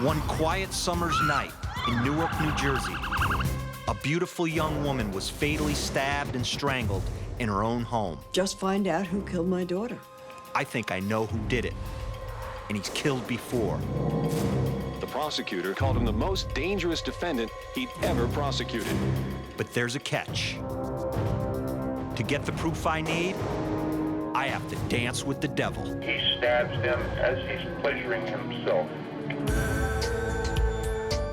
One quiet summer's night in Newark, New Jersey, a beautiful young woman was fatally stabbed and strangled in her own home. Just find out who killed my daughter. I think I know who did it, and he's killed before. The prosecutor called him the most dangerous defendant he'd ever prosecuted. But there's a catch. To get the proof I need, I have to dance with the devil. He stabs them as he's pleasuring himself.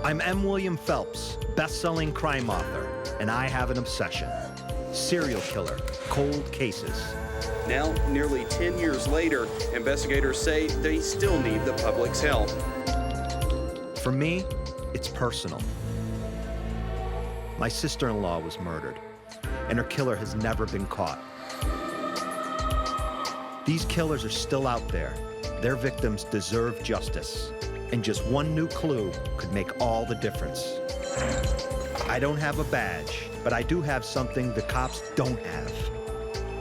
I'm M. William Phelps, best-selling crime author, and I have an obsession. Serial killer, cold cases. Now, nearly 10 years later, investigators say they still need the public's help. For me, it's personal. My sister-in-law was murdered, and her killer has never been caught. These killers are still out there. Their victims deserve justice, and just one new clue could make all the difference. I don't have a badge, but I do have something the cops don't have.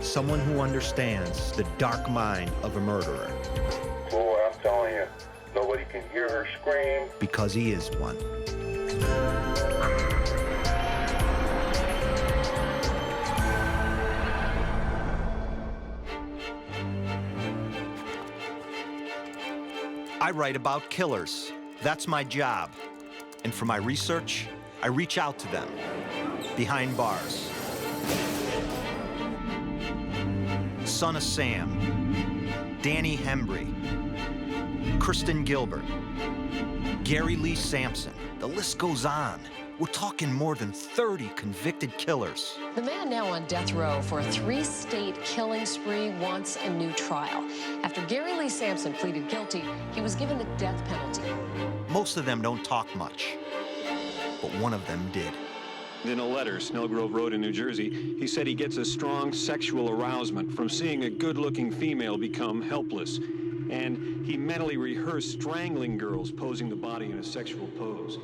Someone who understands the dark mind of a murderer. Boy, I'm telling you, nobody can hear her scream. Because he is one. I write about killers. That's my job. And for my research, I reach out to them, behind bars. Son of Sam, Danny Hembry, Kristen Gilbert, Gary Lee Sampson. The list goes on. We're talking more than 30 convicted killers. The man now on death row for a 3-state killing spree wants a new trial. After Gary Lee Sampson pleaded guilty, he was given the death penalty. Most of them don't talk much, but one of them did. In a letter Snelgrove wrote in New Jersey, he said he gets a strong sexual arousement from seeing a good-looking female become helpless. And he mentally rehearsed strangling girls posing the body in a sexual pose.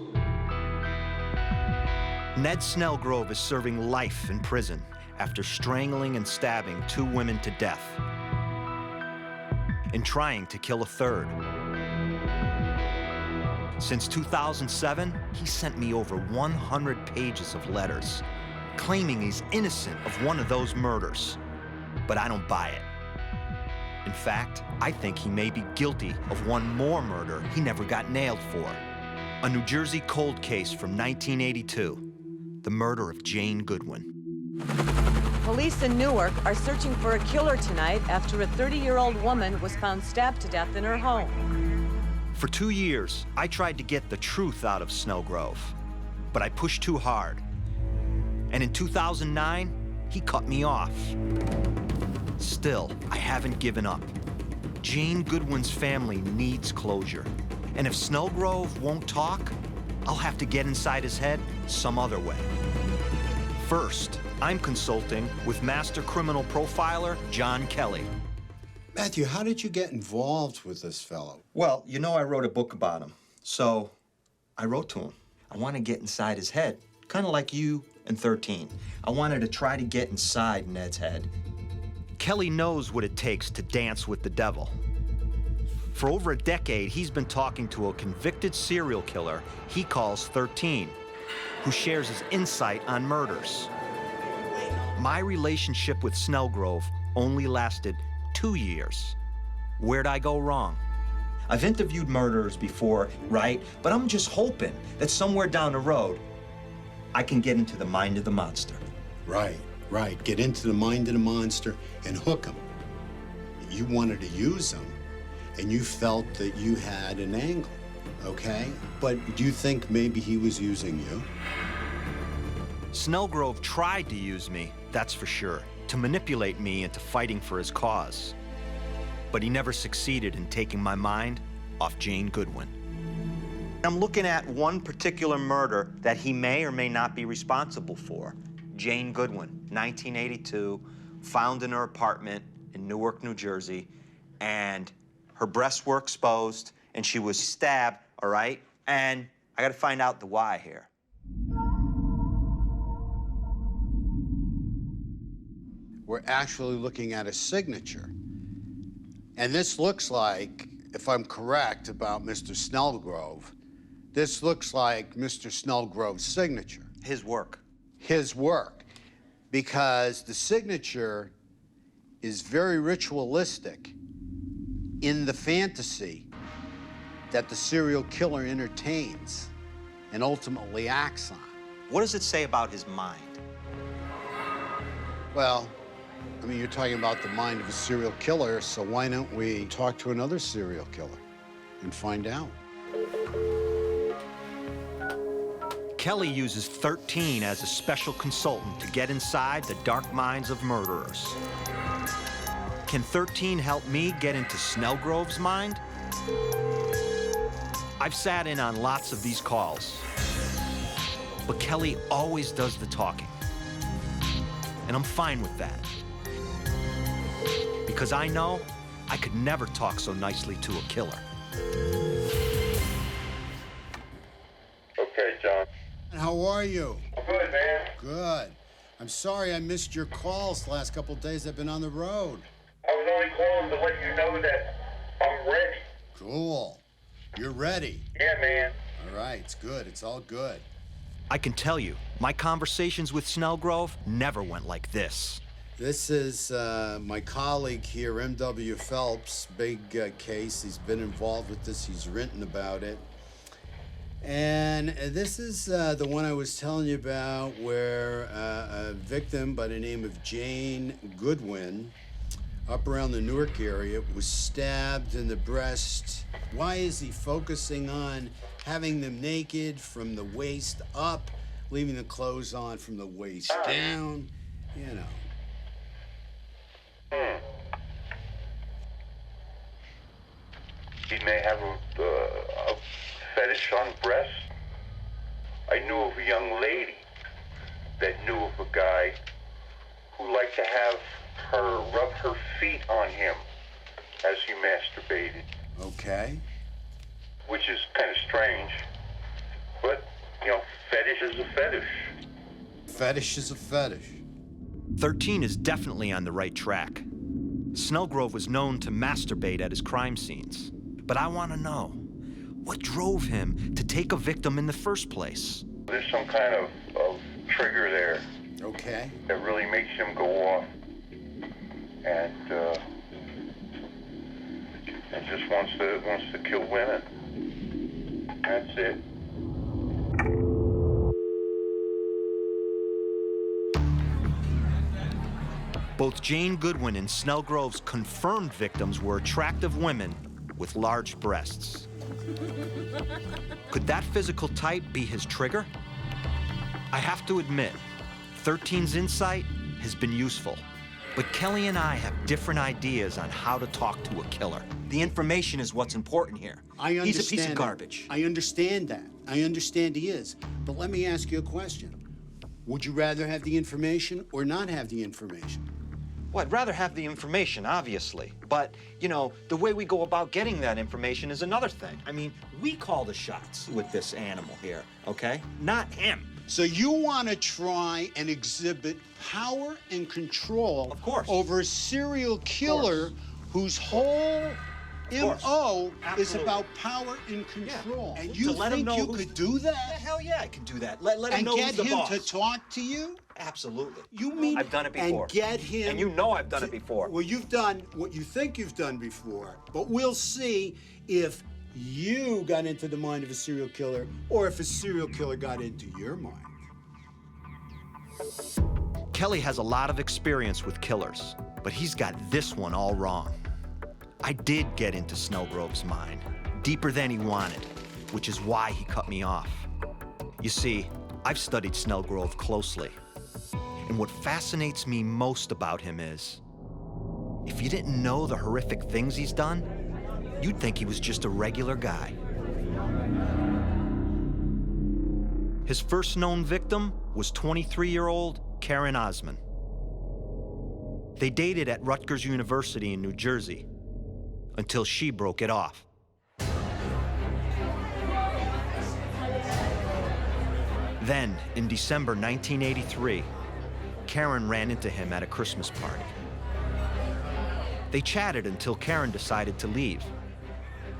Ned Snelgrove is serving life in prison after strangling and stabbing 2 women to death and trying to kill a third. Since 2007, he sent me over 100 pages of letters claiming he's innocent of one of those murders. But I don't buy it. In fact, I think he may be guilty of one more murder he never got nailed for. A New Jersey cold case from 1982, the murder of Jane Goodwin. Police in Newark are searching for a killer tonight after a 30-year-old woman was found stabbed to death in her home. For 2 years, I tried to get the truth out of Snelgrove, but I pushed too hard. And in 2009, he cut me off. Still, I haven't given up. Jane Goodwin's family needs closure. And if Snelgrove won't talk, I'll have to get inside his head some other way. First, I'm consulting with master criminal profiler John Kelly. Matthew, how did you get involved with this fellow? Well, you know I wrote a book about him, so I wrote to him. I want to get inside his head, kind of like you in 13. I wanted to try to get inside Ned's head. Kelly knows what it takes to dance with the devil. For over a decade, he's been talking to a convicted serial killer he calls 13, who shares his insight on murders. My relationship with Snelgrove only lasted 2 years. Where'd I go wrong? I've interviewed murderers before, right? But I'm just hoping that somewhere down the road, I can get into the mind of the monster. Right. Get into the mind of the monster and hook him. You wanted to use him, and you felt that you had an angle, okay? But do you think maybe he was using you? Snelgrove tried to use me, that's for sure, to manipulate me into fighting for his cause. But he never succeeded in taking my mind off Jane Goodwin. I'm looking at one particular murder that he may or may not be responsible for. Jane Goodwin, 1982, found in her apartment in Newark, New Jersey, and her breasts were exposed, and she was stabbed, all right? And I gotta find out the why here. We're actually looking at a signature. And this looks like, if I'm correct about Mr. Snelgrove, This looks like Mr. Snelgrove's signature. His work. His work. Because the signature is very ritualistic in the fantasy that the serial killer entertains and ultimately acts on. What does it say about his mind? Well, I mean, you're talking about the mind of a serial killer, so why don't we talk to another serial killer and find out? Kelly uses 13 as a special consultant to get inside the dark minds of murderers. Can 13 help me get into Snelgrove's mind? I've sat in on lots of these calls, but Kelly always does the talking. And I'm fine with that. Because I know I could never talk so nicely to a killer. Okay, John. How are you? Good, man. Good. I'm sorry I missed your calls the last couple of days I've been on the road. I was only calling to let you know that I'm ready. Cool. You're ready. Yeah, man. All right, it's good. It's all good. I can tell you, my conversations with Snelgrove never went like this. This is my colleague here, M.W. Phelps, big case. He's been involved with this. He's written about it. And this is the one I was telling you about where a victim by the name of Jane Goodwin up around the Newark area was stabbed in the breast. Why is he focusing on having them naked from the waist up, leaving the clothes on from the waist down? You know. He may have a fetish on breasts. I knew of a young lady that knew of a guy who liked to have her rub her feet on him as he masturbated. Okay. Which is kind of strange. But, you know, fetish is a fetish. Fetish is a fetish. 13 is definitely on the right track. Snelgrove was known to masturbate at his crime scenes. But I want to know, what drove him to take a victim in the first place? There's some kind of trigger there. Okay. That really makes him go off. And just wants to kill women. That's it. Both Jane Goodwin and Snelgrove's confirmed victims were attractive women with large breasts. Could that physical type be his trigger? I have to admit, 13's insight has been useful. But Kelly and I have different ideas on how to talk to a killer. The information is what's important here. I understand. He's a piece of that. garbage. I understand that. I understand he is. But let me ask you a question. Would you rather have the information or not have the information? Well, I'd rather have the information, obviously. But, you know, the way we go about getting that information is another thing. I mean, we call the shots with this animal here, okay? Not him. So you want to try and exhibit power and control, Of course. over a serial killer whose whole M.O. is Absolutely. about power and control. Yeah. And To you let him think know you who's- could do that? Hell yeah, I can do that. Let him And know get who's the him boss. to talk to you? Absolutely. You mean I've done it before. And get him. And you know I've done it before. Well, you've done what you think you've done before, but we'll see if you got into the mind of a serial killer or if a serial killer got into your mind. Kelly has a lot of experience with killers, but he's got this one all wrong. I did get into Snelgrove's mind, deeper than he wanted, which is why he cut me off. You see, I've studied Snelgrove closely, and what fascinates me most about him is, if you didn't know the horrific things he's done, you'd think he was just a regular guy. His first known victim was 23-year-old Karen Osman. They dated at Rutgers University in New Jersey until she broke it off. Then, in December 1983, Karen ran into him at a Christmas party. They chatted until Karen decided to leave.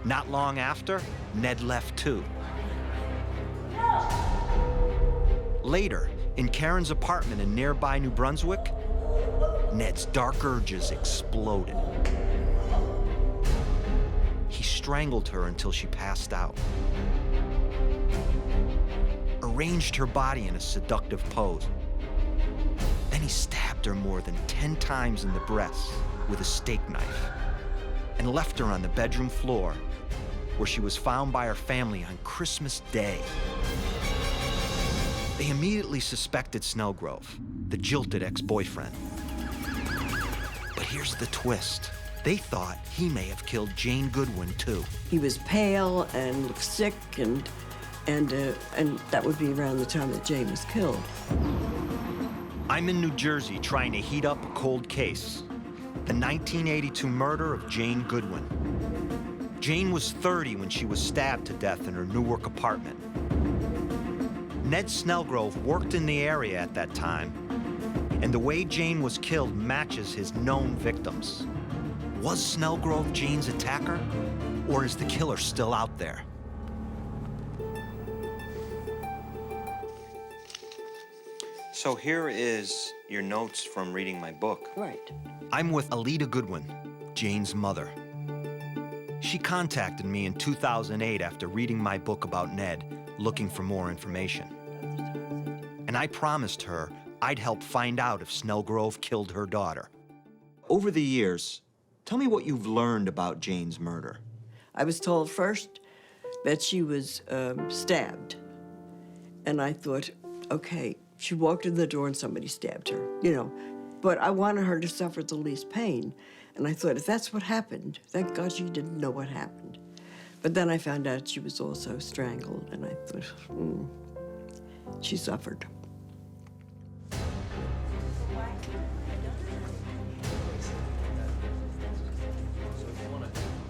Not long after, Ned left too. Later, in Karen's apartment in nearby New Brunswick, Ned's dark urges exploded. He strangled her until she passed out, arranged her body in a seductive pose. Then he stabbed her more than 10 times in the breast with a steak knife and left her on the bedroom floor, where she was found by her family on Christmas Day. They immediately suspected Snelgrove, the jilted ex-boyfriend. But here's the twist. They thought he may have killed Jane Goodwin, too. He was pale and looked sick, and that would be around the time that Jane was killed. I'm in New Jersey trying to heat up a cold case. The 1982 murder of Jane Goodwin. Jane was 30 when she was stabbed to death in her Newark apartment. Ned Snelgrove worked in the area at that time, and the way Jane was killed matches his known victims. Was Snelgrove Jane's attacker, or is the killer still out there? So here is your notes from reading my book. Right. I'm with Alida Goodwin, Jane's mother. She contacted me in 2008 after reading my book about Ned, looking for more information. And I promised her I'd help find out if Snelgrove killed her daughter. Over the years, tell me what you've learned about Jane's murder. I was told first that she was stabbed. And I thought, okay, she walked in the door and somebody stabbed her, you know. But I wanted her to suffer the least pain. And I thought, if that's what happened, thank God she didn't know what happened. But then I found out she was also strangled, and I thought, she suffered.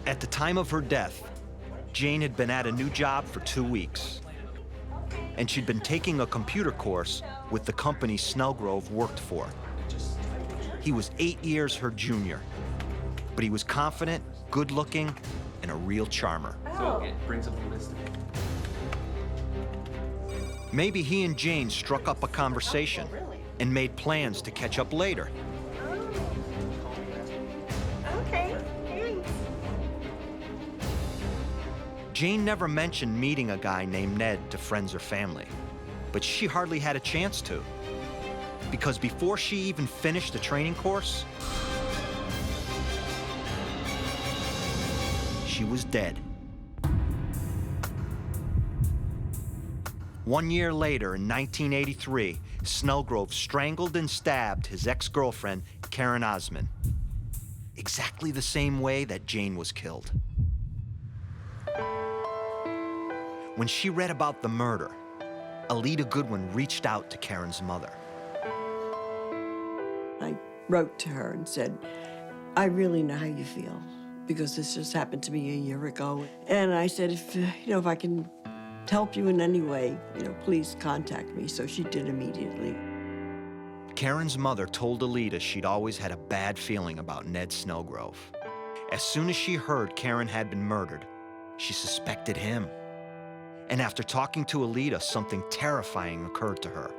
At the time of her death, Jane had been at a new job for 2 weeks. And she'd been taking a computer course with the company Snelgrove worked for. He was 8 years her junior, but he was confident, good-looking, and a real charmer. So it brings up the list. Maybe he and Jane struck up a conversation and made plans to catch up later. Okay, thanks. Jane never mentioned meeting a guy named Ned to friends or family, but she hardly had a chance to, because before she even finished the training course, she was dead. 1 year later, in 1983, Snelgrove strangled and stabbed his ex-girlfriend, Karen Osman, exactly the same way that Jane was killed. When she read about the murder, Alida Goodwin reached out to Karen's mother. I wrote to her and said, I really know how you feel, because this just happened to me a year ago. And I said, if I can help you in any way, please contact me. So she did immediately. Karen's mother told Alida she'd always had a bad feeling about Ned Snelgrove. As soon as she heard Karen had been murdered, she suspected him. And after talking to Alida, something terrifying occurred to her.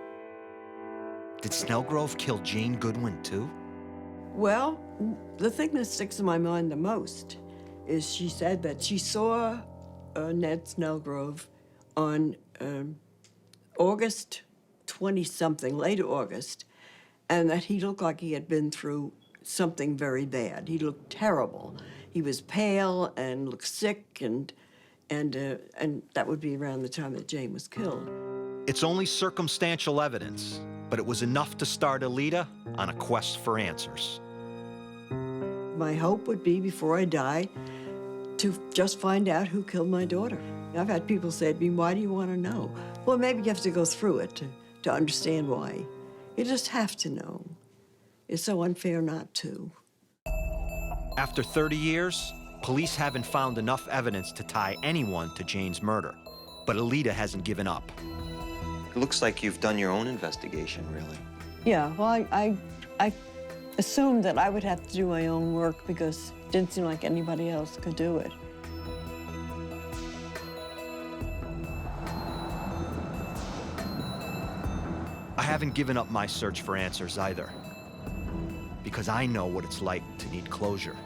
Did Snelgrove kill Jane Goodwin too? Well, the thing that sticks in my mind the most is she said that she saw Ned Snelgrove on August 20-something, late August, and that he looked like he had been through something very bad. He looked terrible. He was pale and looked sick, and that would be around the time that Jane was killed. It's only circumstantial evidence, but it was enough to start Alida on a quest for answers. My hope would be, before I die, to just find out who killed my daughter. I've had people say to me, why do you want to know? Well, maybe you have to go through it to understand why. You just have to know. It's so unfair not to. After 30 years, police haven't found enough evidence to tie anyone to Jane's murder, but Alida hasn't given up. It looks like you've done your own investigation, really. Yeah, well, I assumed that I would have to do my own work because it didn't seem like anybody else could do it. haven't given up my search for answers either, because I know what it's like to need closure.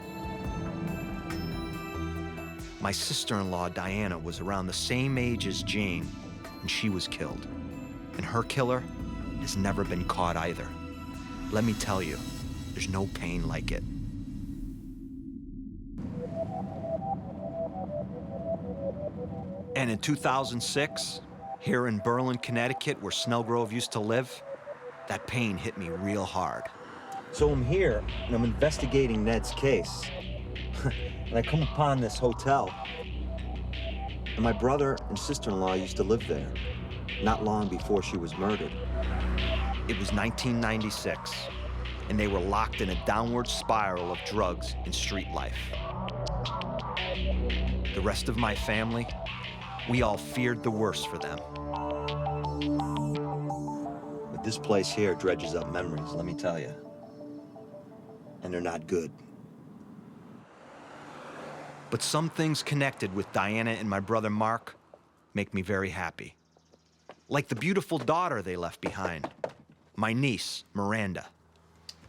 My sister-in-law, Diana, was around the same age as Jane when she was killed, and her killer has never been caught either. Let me tell you, there's no pain like it. And in 2006, here in Berlin, Connecticut, where Snelgrove used to live, that pain hit me real hard. So I'm here, and I'm investigating Ned's case. And I come upon this hotel. And my brother and sister-in-law used to live there, not long before she was murdered. It was 1996, and they were locked in a downward spiral of drugs and street life. The rest of my family, we all feared the worst for them. But this place here dredges up memories, let me tell you. And they're not good. But some things connected with Diana and my brother Mark make me very happy. Like the beautiful daughter they left behind, my niece, Miranda.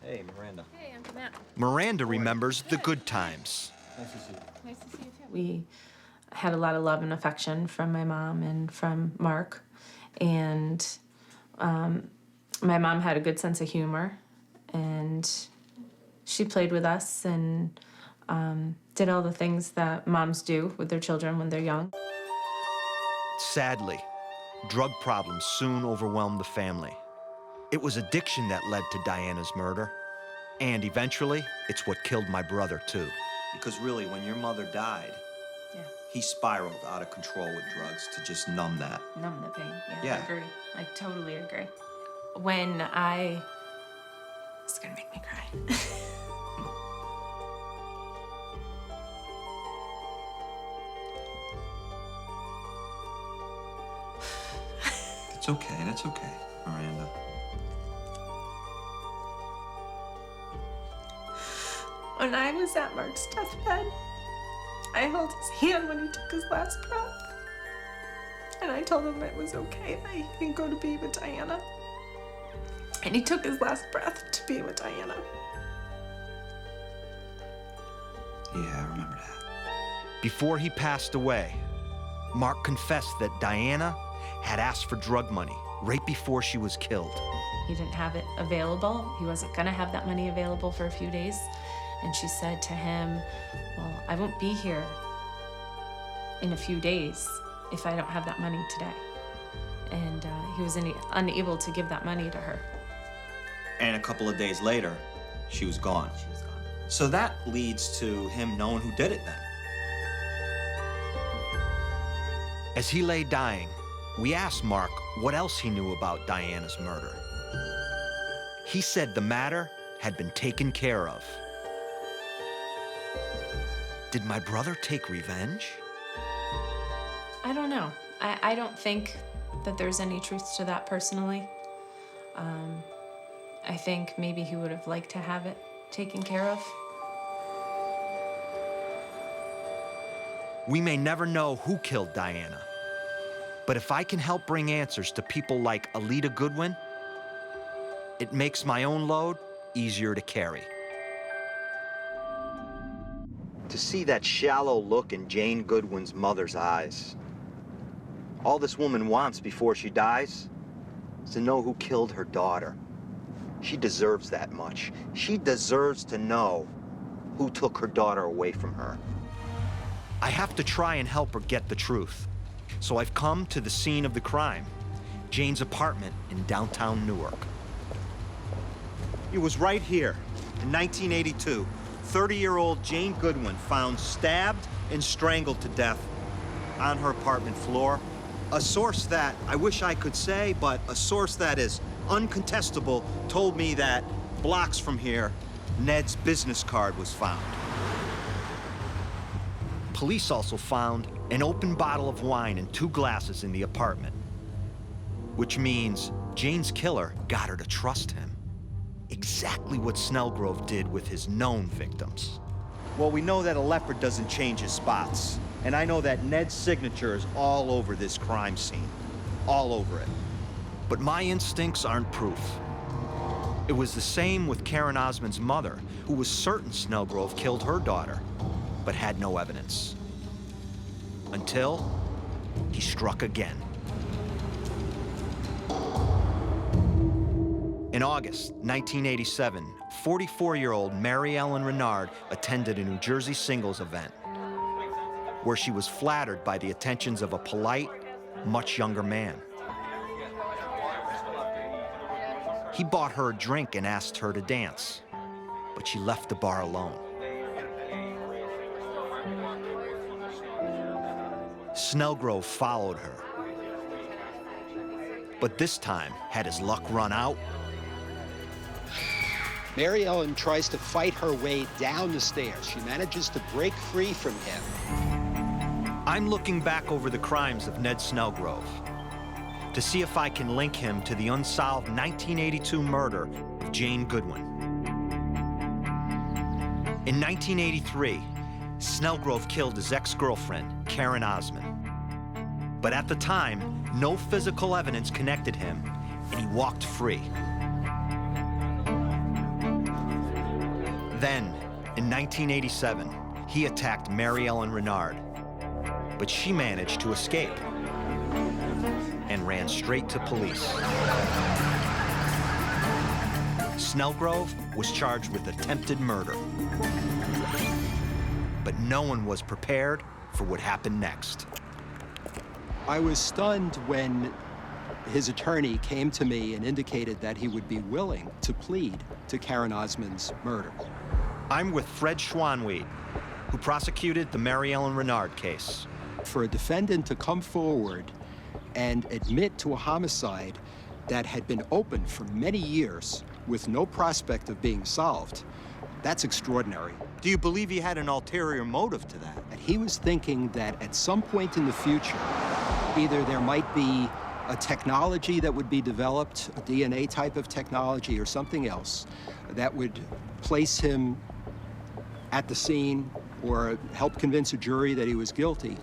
Hey, Miranda. Hey, I'm Matt. Miranda remembers the good times. Nice to see you. Nice to see you too. We had a lot of love and affection from my mom and from Mark. And my mom had a good sense of humor. And she played with us and did all the things that moms do with their children when they're young. Sadly, drug problems soon overwhelmed the family. It was addiction that led to Diana's murder. And eventually, it's what killed my brother, too. Because really, when your mother died, Yeah. he spiraled out of control with drugs to just numb that. Numb the pain. Yeah. I agree. I totally agree. When I... It's gonna make me cry. That's okay, Miranda. When I was at Mark's deathbed, I held his hand when he took his last breath. And I told him it was okay, that he can go to be with Diana. And he took his last breath to be with Diana. Yeah, I remember that. Before he passed away, Mark confessed that Diana had asked for drug money right before she was killed. He didn't have it available. He wasn't gonna have that money available for a few days. And she said to him, well, I won't be here in a few days if I don't have that money today. And he was unable to give that money to her. And a couple of days later, she was gone. She was gone. So that leads to him knowing who did it then. As he lay dying, we asked Mark what else he knew about Diana's murder. He said the matter had been taken care of. Did my brother take revenge? I don't know. I don't think that there's any truth to that personally. I think maybe he would have liked to have it taken care of. We may never know who killed Diana, but if I can help bring answers to people like Alita Goodwin, it makes my own load easier to carry. To see that shallow look in Jane Goodwin's mother's eyes. All this woman wants before she dies is to know who killed her daughter. She deserves that much. She deserves to know who took her daughter away from her. I have to try and help her get the truth. So I've come to the scene of the crime, Jane's apartment in downtown Newark. It was right here in 1982. 30-year-old Jane Goodwin found stabbed and strangled to death on her apartment floor. A source that I wish I could say, but a source that is uncontestable told me that blocks from here, Ned's business card was found. Police also found an open bottle of wine and 2 glasses in the apartment, which means Jane's killer got her to trust him. Exactly what Snelgrove did with his known victims. Well, we know that a leopard doesn't change his spots, and I know that Ned's signature is all over this crime scene, all over it. But my instincts aren't proof. It was the same with Karen Osmond's mother, who was certain Snelgrove killed her daughter, but had no evidence. Until he struck again. In August 1987, 44-year-old Mary Ellen Renard attended a New Jersey singles event where she was flattered by the attentions of a polite, much younger man. He bought her a drink and asked her to dance, but she left the bar alone. Snelgrove followed her, but this time had his luck run out. Mary Ellen tries to fight her way down the stairs. She manages to break free from him. I'm looking back over the crimes of Ned Snelgrove to see if I can link him to the unsolved 1982 murder of Jane Goodwin. In 1983, Snelgrove killed his ex-girlfriend, Karen Osmond. But at the time, no physical evidence connected him, and he walked free. Then, in 1987, he attacked Mary Ellen Renard, but she managed to escape and ran straight to police. Snelgrove was charged with attempted murder, but no one was prepared for what happened next. I was stunned when his attorney came to me and indicated that he would be willing to plead to Karen Osmond's murder. I'm with Fred Schwanweed, who prosecuted the Mary Ellen Renard case. For a defendant to come forward and admit to a homicide that had been open for many years with no prospect of being solved, that's extraordinary. Do you believe he had an ulterior motive to that? And he was thinking that at some point in the future, either there might be a technology that would be developed, a DNA type of technology or something else, that would place him at the scene or help convince a jury that he was guilty.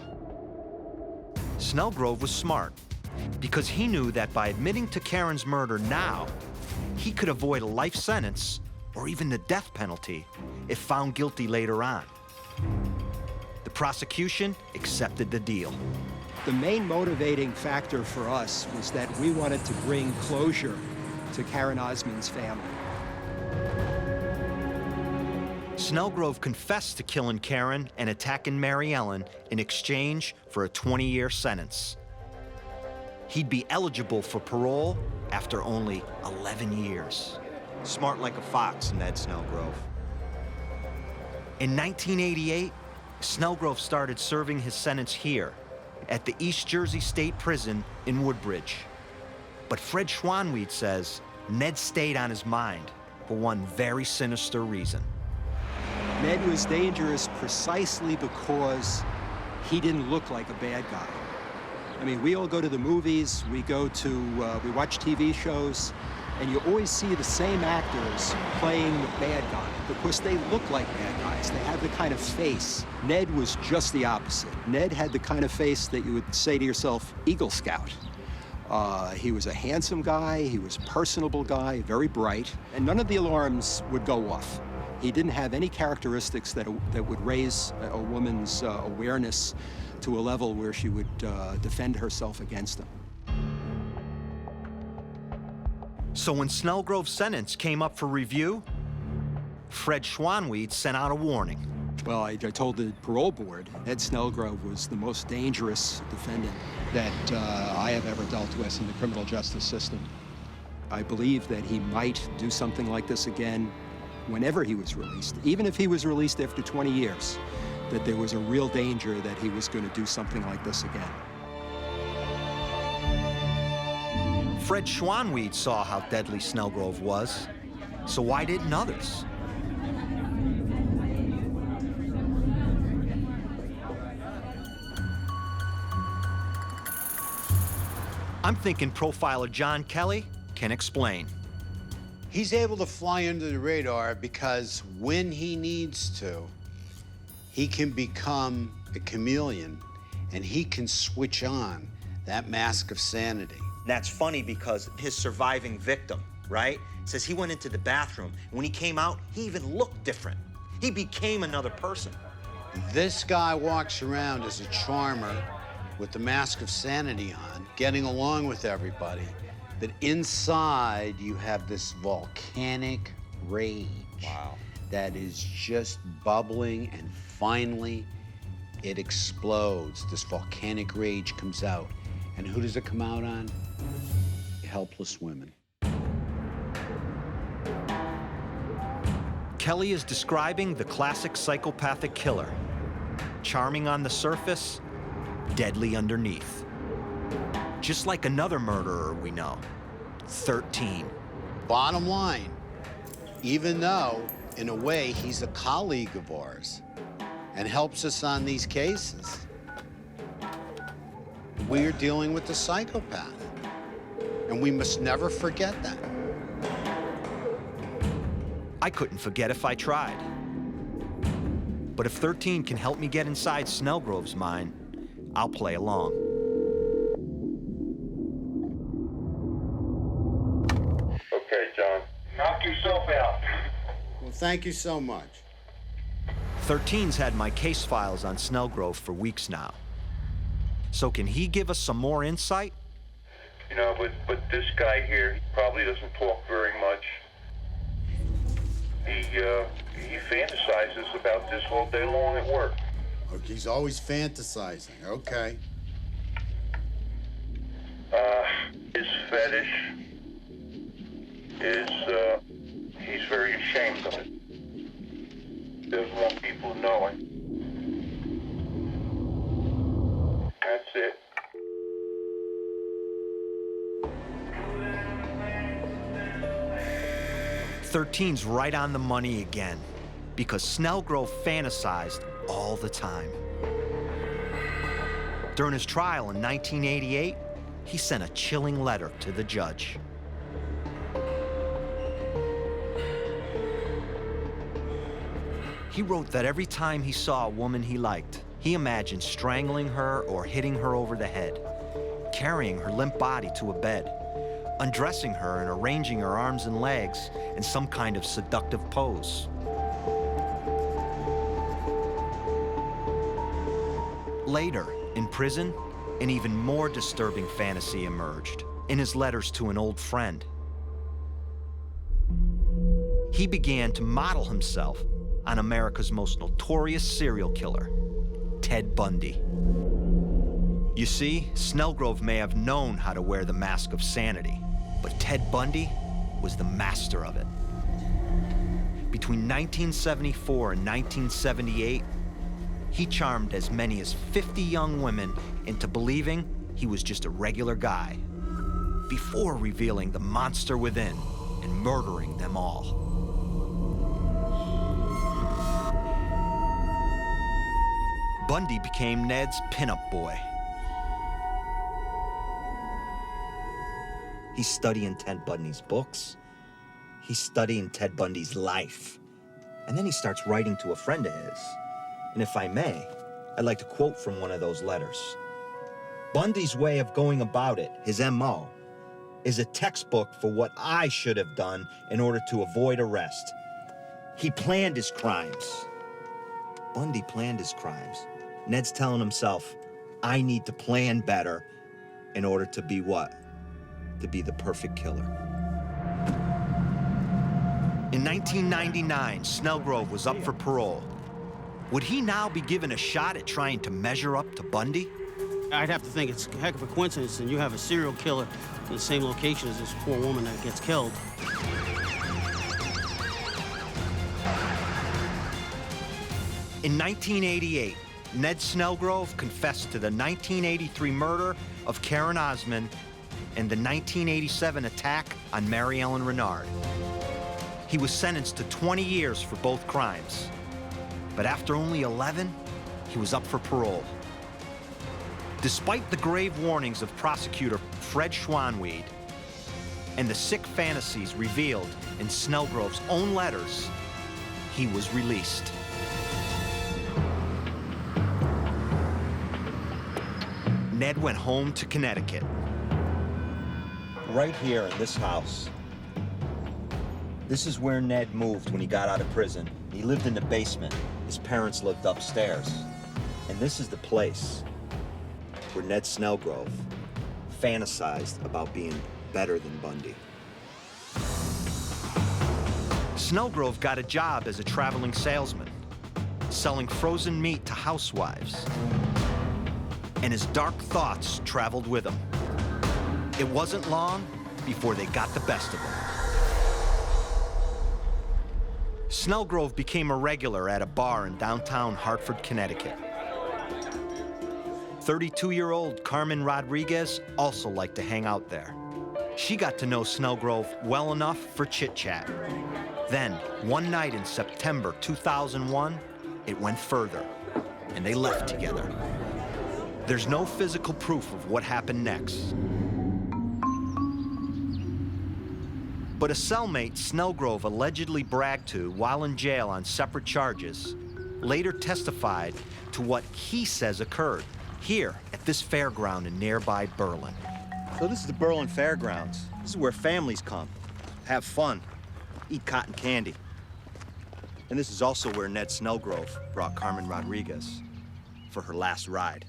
Snelgrove was smart because he knew that by admitting to Karen's murder now, he could avoid a life sentence or even the death penalty if found guilty later on. The prosecution accepted the deal. The main motivating factor for us was that we wanted to bring closure to Karen Osmond's family. Snelgrove confessed to killing Karen and attacking Mary Ellen in exchange for a 20-year sentence. He'd be eligible for parole after only 11 years. Smart like a fox, Ned Snelgrove. In 1988, Snelgrove started serving his sentence here at the East Jersey State Prison in Woodbridge. But Fred Schwanweed says Ned stayed on his mind for one very sinister reason. Ned was dangerous precisely because he didn't look like a bad guy. I mean, we all go to the movies, we watch TV shows, and you always see the same actors playing the bad guy because they look like bad guys. They have the kind of face. Ned was just the opposite. Ned had the kind of face that you would say to yourself, Eagle Scout. He was a handsome guy, he was a personable guy, very bright, and none of the alarms would go off. He didn't have any characteristics that would raise a woman's awareness to a level where she would defend herself against him. So when Snelgrove's sentence came up for review, Fred Schwanweed sent out a warning. Well, I told the parole board Ned Snelgrove was the most dangerous defendant that I have ever dealt with in the criminal justice system. I believe that he might do something like this again whenever he was released, even if he was released after 20 years, that there was a real danger that he was going to do something like this again. Fred Schwanweed saw how deadly Snelgrove was, so why didn't others? I'm thinking profiler John Kelly can explain. He's able to fly under the radar because when he needs to, he can become a chameleon and he can switch on that mask of sanity. That's funny because his surviving victim, right, says he went into the bathroom, and when he came out, he even looked different. He became another person. This guy walks around as a charmer with the Mask of Sanity on, getting along with everybody. But inside, you have this volcanic rage. Wow. That is just bubbling, and finally, it explodes. This volcanic rage comes out. And who does it come out on? Helpless women. Kelly is describing the classic psychopathic killer. Charming on the surface, deadly underneath. Just like another murderer we know, 13. Bottom line, even though, in a way, he's a colleague of ours and helps us on these cases, we are dealing with a psychopath. And we must never forget that. I couldn't forget if I tried. But if 13 can help me get inside Snelgrove's mind, I'll play along. Okay, John. Knock yourself out. Well, thank you so much. 13's had my case files on Snelgrove for weeks now. So can he give us some more insight? You know, but this guy here, he probably doesn't talk very much. He fantasizes about this all day long at work. Oh, he's always fantasizing, okay. His fetish is, he's very ashamed of it. He doesn't want people to know it. That's it. Thirteen's right on the money again, because Snelgrove fantasized all the time. During his trial in 1988, he sent a chilling letter to the judge. He wrote that every time he saw a woman he liked, he imagined strangling her or hitting her over the head, carrying her limp body to a bed, undressing her and arranging her arms and legs in some kind of seductive pose. Later, in prison, an even more disturbing fantasy emerged in his letters to an old friend. He began to model himself on America's most notorious serial killer, Ted Bundy. You see, Snelgrove may have known how to wear the Mask of Sanity, but Ted Bundy was the master of it. Between 1974 and 1978, he charmed as many as 50 young women into believing he was just a regular guy, before revealing the monster within and murdering them all. Bundy became Ned's pinup boy. He's studying Ted Bundy's books. He's studying Ted Bundy's life. And then he starts writing to a friend of his. And if I may, I'd like to quote from one of those letters. Bundy's way of going about it, his M.O., is a textbook for what I should have done in order to avoid arrest. He planned his crimes. Bundy planned his crimes. Ned's telling himself, I need to plan better in order to be what? To be the perfect killer. In 1999, Snelgrove was up for parole. Would he now be given a shot at trying to measure up to Bundy? I'd have to think it's a heck of a coincidence, and you have a serial killer in the same location as this poor woman that gets killed. In 1988, Ned Snelgrove confessed to the 1983 murder of Karen Osmond and the 1987 attack on Mary Ellen Renard. He was sentenced to 20 years for both crimes. But after only 11, he was up for parole. Despite the grave warnings of prosecutor Fred Schwanweed and the sick fantasies revealed in Snelgrove's own letters, he was released. Ned went home to Connecticut. right here in this house. This is where Ned moved when he got out of prison. He lived in the basement. His parents lived upstairs. And this is the place where Ned Snelgrove fantasized about being better than Bundy. Snelgrove got a job as a traveling salesman, selling frozen meat to housewives. And his dark thoughts traveled with him. It wasn't long before they got the best of him. Snelgrove became a regular at a bar in downtown Hartford, Connecticut. 32-year-old Carmen Rodriguez also liked to hang out there. She got to know Snelgrove well enough for chit-chat. Then, one night in September 2001, it went further, and they left together. There's no physical proof of what happened next. But a cellmate Snelgrove allegedly bragged to while in jail on separate charges later testified to what he says occurred here at this fairground in nearby Berlin. So this is the Berlin Fairgrounds. This is where families come, have fun, eat cotton candy. And this is also where Ned Snelgrove brought Carmen Rodriguez for her last ride.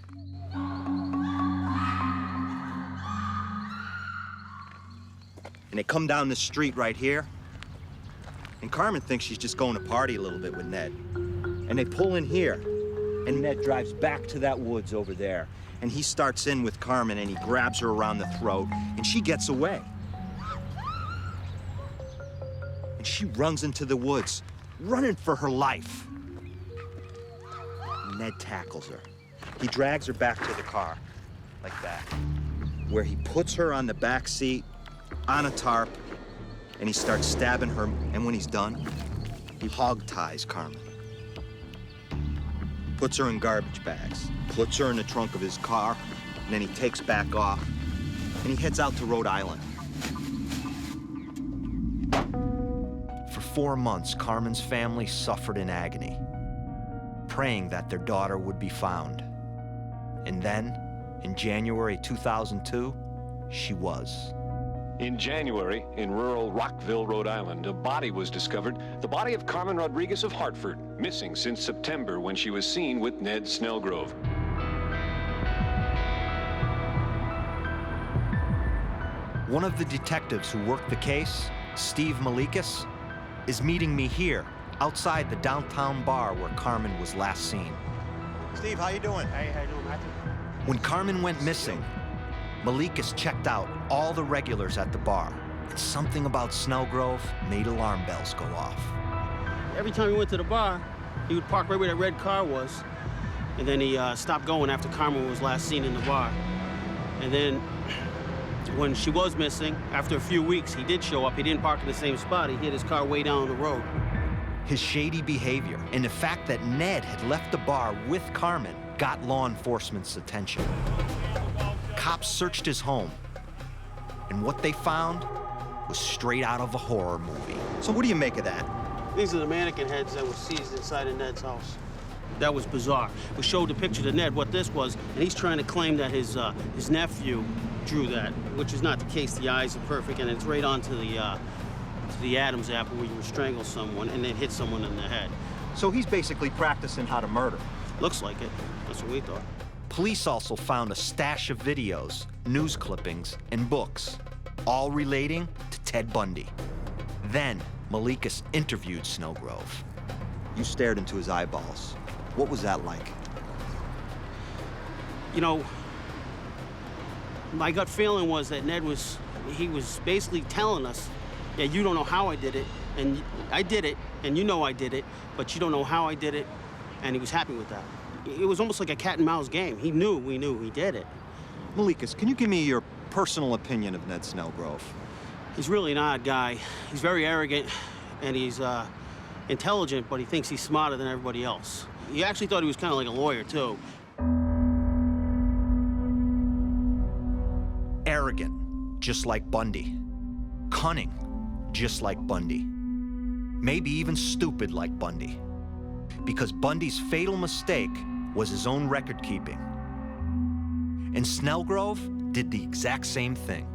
And they come down this street right here, and Carmen thinks she's just going to party a little bit with Ned. And they pull in here, and Ned drives back to that woods over there, and he starts in with Carmen, and he grabs her around the throat, and she gets away. And she runs into the woods, running for her life. And Ned tackles her. He drags her back to the car, like that, where he puts her on the back seat, on a tarp, and he starts stabbing her, and when he's done, he hog ties Carmen. Puts her in garbage bags, puts her in the trunk of his car, and then he takes back off, and he heads out to Rhode Island. For 4 months, Carmen's family suffered in agony, praying that their daughter would be found. And then, in January 2002, she was. In January, in rural Rockville, Rhode Island, a body was discovered, the body of Carmen Rodriguez of Hartford, missing since September when she was seen with Ned Snelgrove. One of the detectives who worked the case, Steve Malikas, is meeting me here, outside the downtown bar where Carmen was last seen. Steve, how you doing? Hey, how you doing, Matthew? When Carmen went missing, Malikas checked out all the regulars at the bar, and something about Snelgrove made alarm bells go off. Every time he went to the bar, he would park right where that red car was, and then he stopped going after Carmen was last seen in the bar. And then when she was missing, after a few weeks, he did show up. He didn't park in the same spot. He hid his car way down the road. His shady behavior and the fact that Ned had left the bar with Carmen got law enforcement's attention. Cops searched his home, and what they found was straight out of a horror movie. So what do you make of that? These are the mannequin heads that were seized inside of Ned's house. That was bizarre. We showed the picture to Ned what this was, and he's trying to claim that his nephew drew that, which is not the case. The eyes are perfect, and it's right onto the Adam's apple where you would strangle someone and then hit someone in the head. So he's basically practicing how to murder. Looks like it. That's what we thought. Police also found a stash of videos, news clippings, and books, all relating to Ted Bundy. Then, Malikas interviewed Snelgrove. You stared into his eyeballs. What was that like? You know, my gut feeling was that Ned was basically telling us, yeah, you don't know how I did it, and I did it, and you know I did it, but you don't know how I did it, and he was happy with that. It was almost like a cat and mouse game. We knew he did it. Malikas, can you give me your personal opinion of Ned Snelgrove? He's really an odd guy. He's very arrogant, and he's intelligent, but he thinks he's smarter than everybody else. He actually thought he was kind of like a lawyer, too. Arrogant, just like Bundy. Cunning, just like Bundy. Maybe even stupid like Bundy. Because Bundy's fatal mistake was his own record keeping. And Snelgrove did the exact same thing.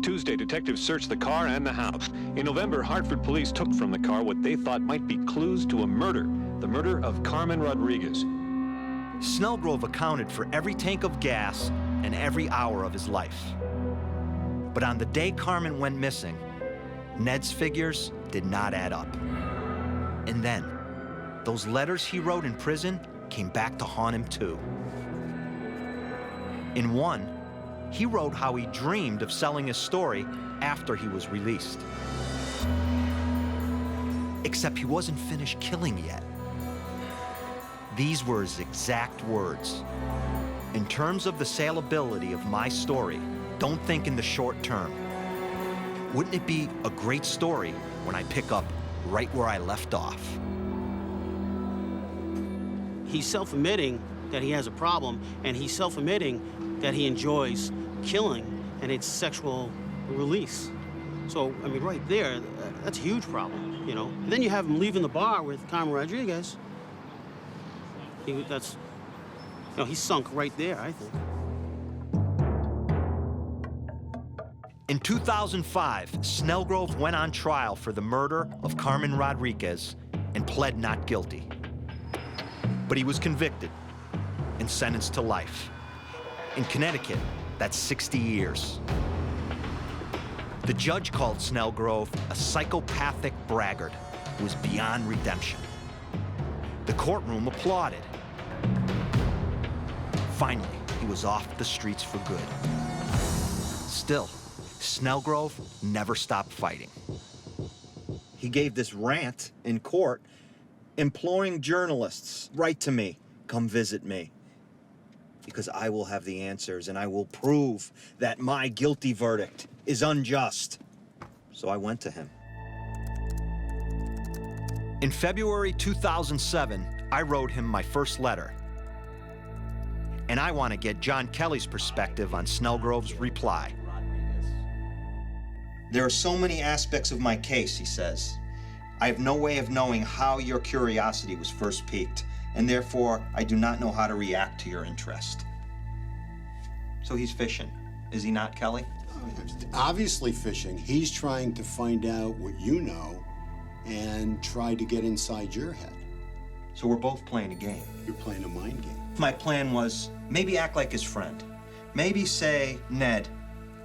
Tuesday, detectives searched the car and the house. In November, Hartford police took from the car what they thought might be clues to a murder, the murder of Carmen Rodriguez. Snelgrove accounted for every tank of gas and every hour of his life. But on the day Carmen went missing, Ned's figures did not add up. And then, those letters he wrote in prison came back to haunt him too. In one, he wrote how he dreamed of selling his story after he was released. Except he wasn't finished killing yet. These were his exact words. In terms of the saleability of my story, don't think in the short term. Wouldn't it be a great story when I pick up right where I left off? He's self-admitting that he has a problem, and he's self-admitting that he enjoys killing and its sexual release. So, I mean, right there, that's a huge problem, you know? And then you have him leaving the bar with Carmen Rodriguez. That's, you know, he's sunk right there, I think. In 2005, Snelgrove went on trial for the murder of Carmen Rodriguez and pled not guilty. But he was convicted and sentenced to life. In Connecticut, that's 60 years. The judge called Snelgrove a psychopathic braggart who was beyond redemption. The courtroom applauded. Finally, he was off the streets for good. Still, Snelgrove never stopped fighting. He gave this rant in court, imploring journalists, write to me, come visit me, because I will have the answers and I will prove that my guilty verdict is unjust. So I went to him. In February 2007, I wrote him my first letter. And I want to get John Kelly's perspective on Snelgrove's reply. There are so many aspects of my case, he says. I have no way of knowing how your curiosity was first piqued, and therefore I do not know how to react to your interest. So he's fishing, is he not, Kelly? Obviously fishing. He's trying to find out what you know and try to get inside your head. So we're both playing a game. You're playing a mind game. My plan was maybe act like his friend. Maybe say, Ned,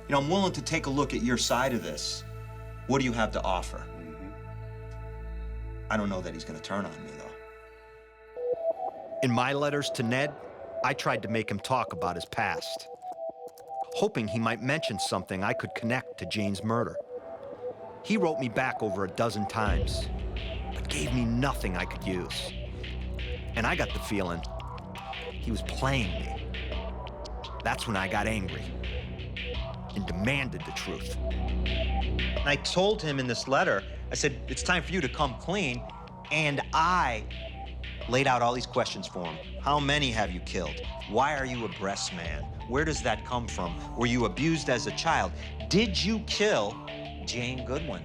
you know, I'm willing to take a look at your side of this. What do you have to offer? I don't know that he's going to turn on me, though. In my letters to Ned, I tried to make him talk about his past, hoping he might mention something I could connect to Jane's murder. He wrote me back over a dozen times, but gave me nothing I could use. And I got the feeling he was playing me. That's when I got angry and demanded the truth. And I told him in this letter, I said, it's time for you to come clean. And I laid out all these questions for him. How many have you killed? Why are you a breast man? Where does that come from? Were you abused as a child? Did you kill Jane Goodwin?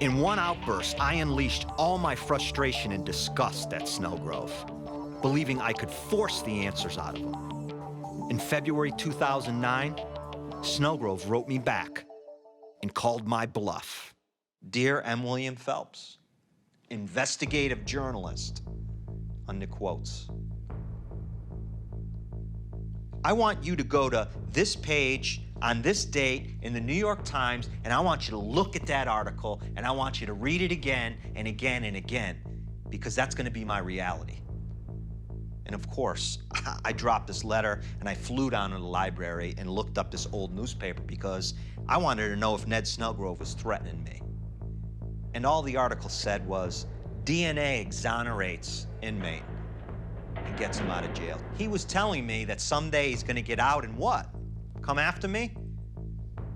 In one outburst, I unleashed all my frustration and disgust at Snelgrove, believing I could force the answers out of him. In February 2009, Snelgrove wrote me back and called my bluff. Dear M. William Phelps, investigative journalist, under quotes. I want you to go to this page on this date in the New York Times, and I want you to look at that article, and I want you to read it again and again and again, because that's going to be my reality. And of course, I dropped this letter, and I flew down to the library and looked up this old newspaper because I wanted to know if Ned Snelgrove was threatening me. And all the article said was, DNA exonerates inmate and gets him out of jail. He was telling me that someday he's going to get out and what? Come after me?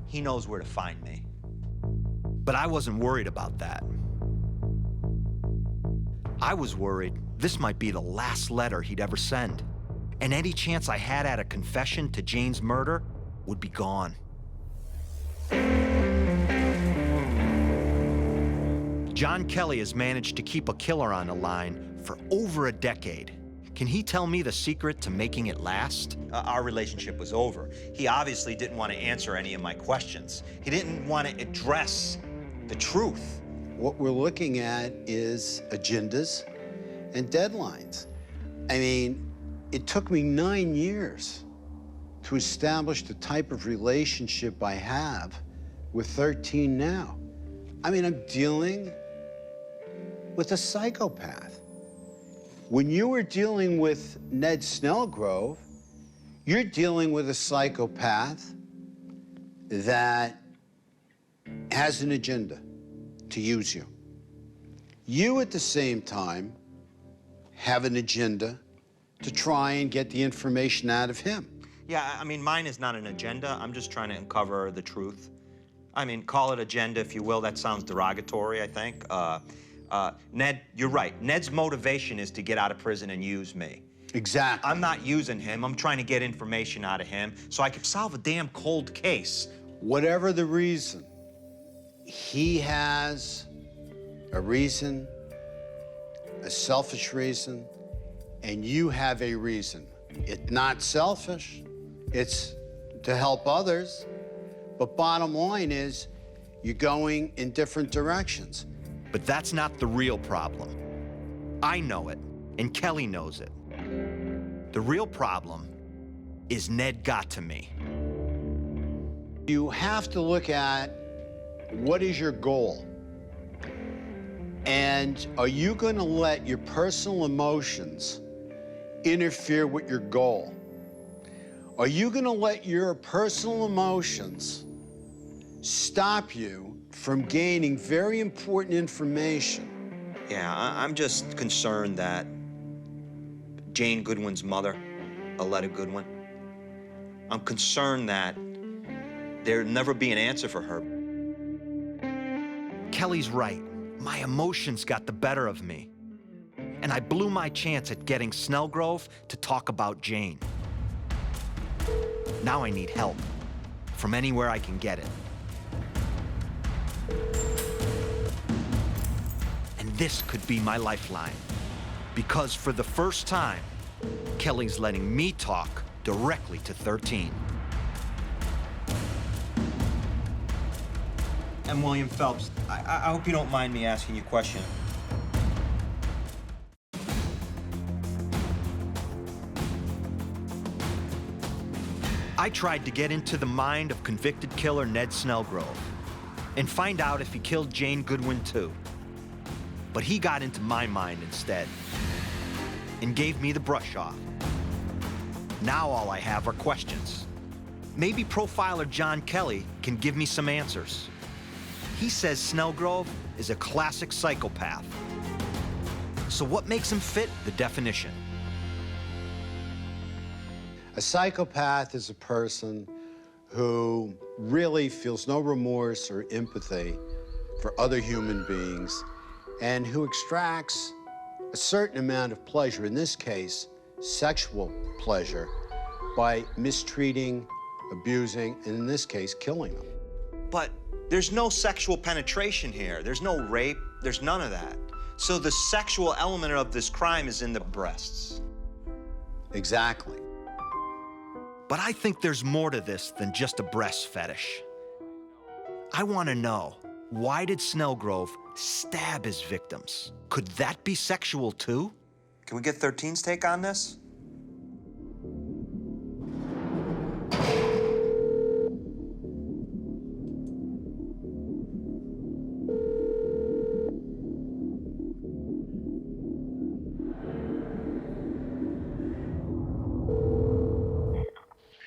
He knows where to find me. But I wasn't worried about that. I was worried this might be the last letter he'd ever send, and any chance I had at a confession to Jane's murder would be gone. John Kelly has managed to keep a killer on the line for over a decade. Can he tell me the secret to making it last? Our relationship was over. He obviously didn't want to answer any of my questions. He didn't want to address the truth. What we're looking at is agendas and deadlines. I mean, it took me 9 years to establish the type of relationship I have with 13 now. I mean, I'm dealing with a psychopath. When you were dealing with Ned Snelgrove, you're dealing with a psychopath that has an agenda to use you. You, at the same time, have an agenda to try and get the information out of him. Yeah, I mean, mine is not an agenda. I'm just trying to uncover the truth. I mean, call it agenda if you will. That sounds derogatory, I think. Ned, you're right. Ned's motivation is to get out of prison and use me. Exactly. I'm not using him. I'm trying to get information out of him so I can solve a damn cold case. Whatever the reason, he has a reason, a selfish reason, and you have a reason. It's not selfish. It's to help others. But bottom line is, you're going in different directions. But that's not the real problem. I know it, and Kelly knows it. The real problem is Ned got to me. You have to look at what is your goal? And are you going to let your personal emotions interfere with your goal? Are you going to let your personal emotions stop you from gaining very important information? Yeah, I'm just concerned that Jane Goodwin's mother, Aletta Goodwin, I'm concerned that there'll never be an answer for her. Kelly's right. My emotions got the better of me. And I blew my chance at getting Snelgrove to talk about Jane. Now I need help from anywhere I can get it. And this could be my lifeline, because for the first time, Kelly's letting me talk directly to 13. And William Phelps, I hope you don't mind me asking you a question. I tried to get into the mind of convicted killer Ned Snelgrove and find out if he killed Jane Goodwin too. But he got into my mind instead and gave me the brush off. Now all I have are questions. Maybe profiler John Kelly can give me some answers. He says Snelgrove is a classic psychopath. So what makes him fit the definition? A psychopath is a person who really feels no remorse or empathy for other human beings and who extracts a certain amount of pleasure, in this case, sexual pleasure, by mistreating, abusing, and in this case, killing them. But there's no sexual penetration here. There's no rape. There's none of that. So the sexual element of this crime is in the breasts. Exactly. But I think there's more to this than just a breast fetish. I want to know, why did Snelgrove stab his victims? Could that be sexual too? Can we get 13's take on this?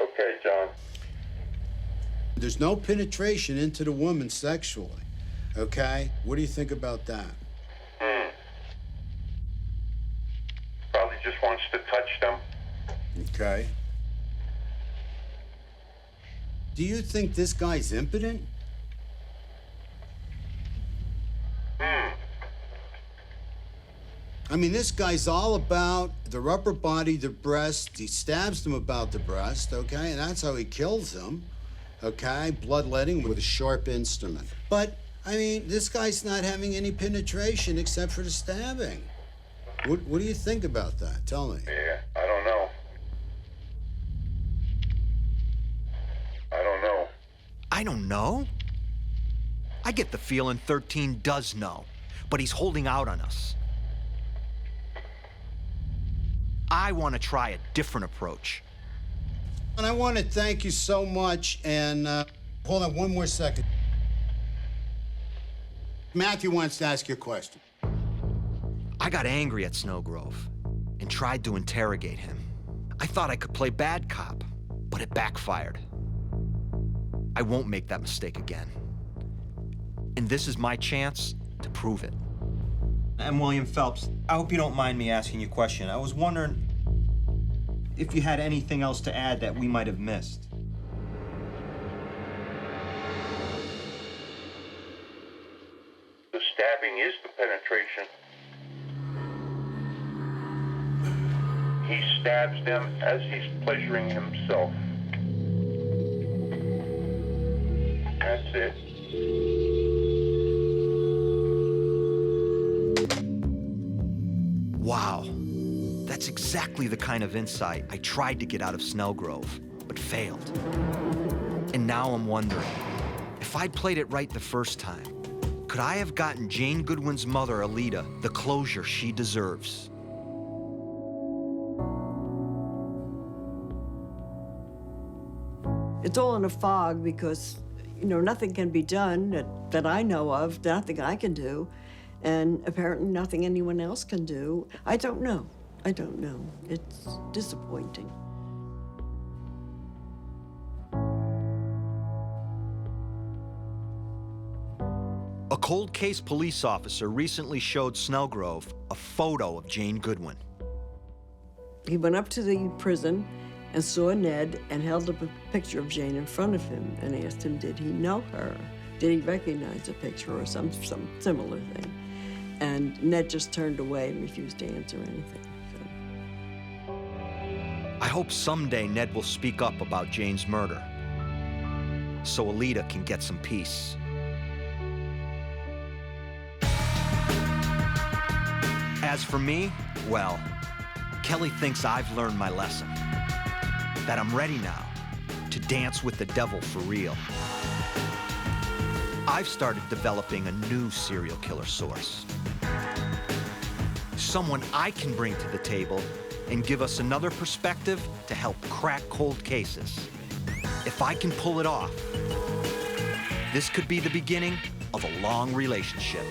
Okay, John. There's no penetration into the woman sexually, okay? What do you think about that? Probably just wants to touch them. Okay. Do you think this guy's impotent? I mean, this guy's all about the upper body, the breast. He stabs them about the breast, okay? And that's how he kills them, okay? Bloodletting with a sharp instrument. But, I mean, this guy's not having any penetration except for the stabbing. What do you think about that? Tell me. Yeah, I don't know. I don't know. I don't know? I get the feeling 13 does know, but he's holding out on us. I want to try a different approach. And I want to thank you so much, and hold on one more second. Matthew wants to ask you a question. I got angry at Snelgrove and tried to interrogate him. I thought I could play bad cop, but it backfired. I won't make that mistake again. And this is my chance to prove it. I'm William Phelps. I hope you don't mind me asking you a question. I was wondering if you had anything else to add that we might have missed. The stabbing is the penetration. He stabs them as he's pleasuring himself. That's it. Wow. That's exactly the kind of insight I tried to get out of Snelgrove, but failed. And now I'm wondering, if I'd played it right the first time, could I have gotten Jane Goodwin's mother, Alita, the closure she deserves? It's all in a fog because, you know, nothing can be done that I know of, nothing I can do, and apparently nothing anyone else can do. I don't know. I don't know. It's disappointing. A cold case police officer recently showed Snelgrove a photo of Jane Goodwin. He went up to the prison and saw Ned and held up a picture of Jane in front of him and asked him, did he know her? Did he recognize the picture or some similar thing? And Ned just turned away and refused to answer anything. So. I hope someday Ned will speak up about Jane's murder so Alita can get some peace. As for me, well, Kelly thinks I've learned my lesson. That I'm ready now to dance with the devil for real. I've started developing a new serial killer source. Someone I can bring to the table and give us another perspective to help crack cold cases. If I can pull it off, this could be the beginning of a long relationship.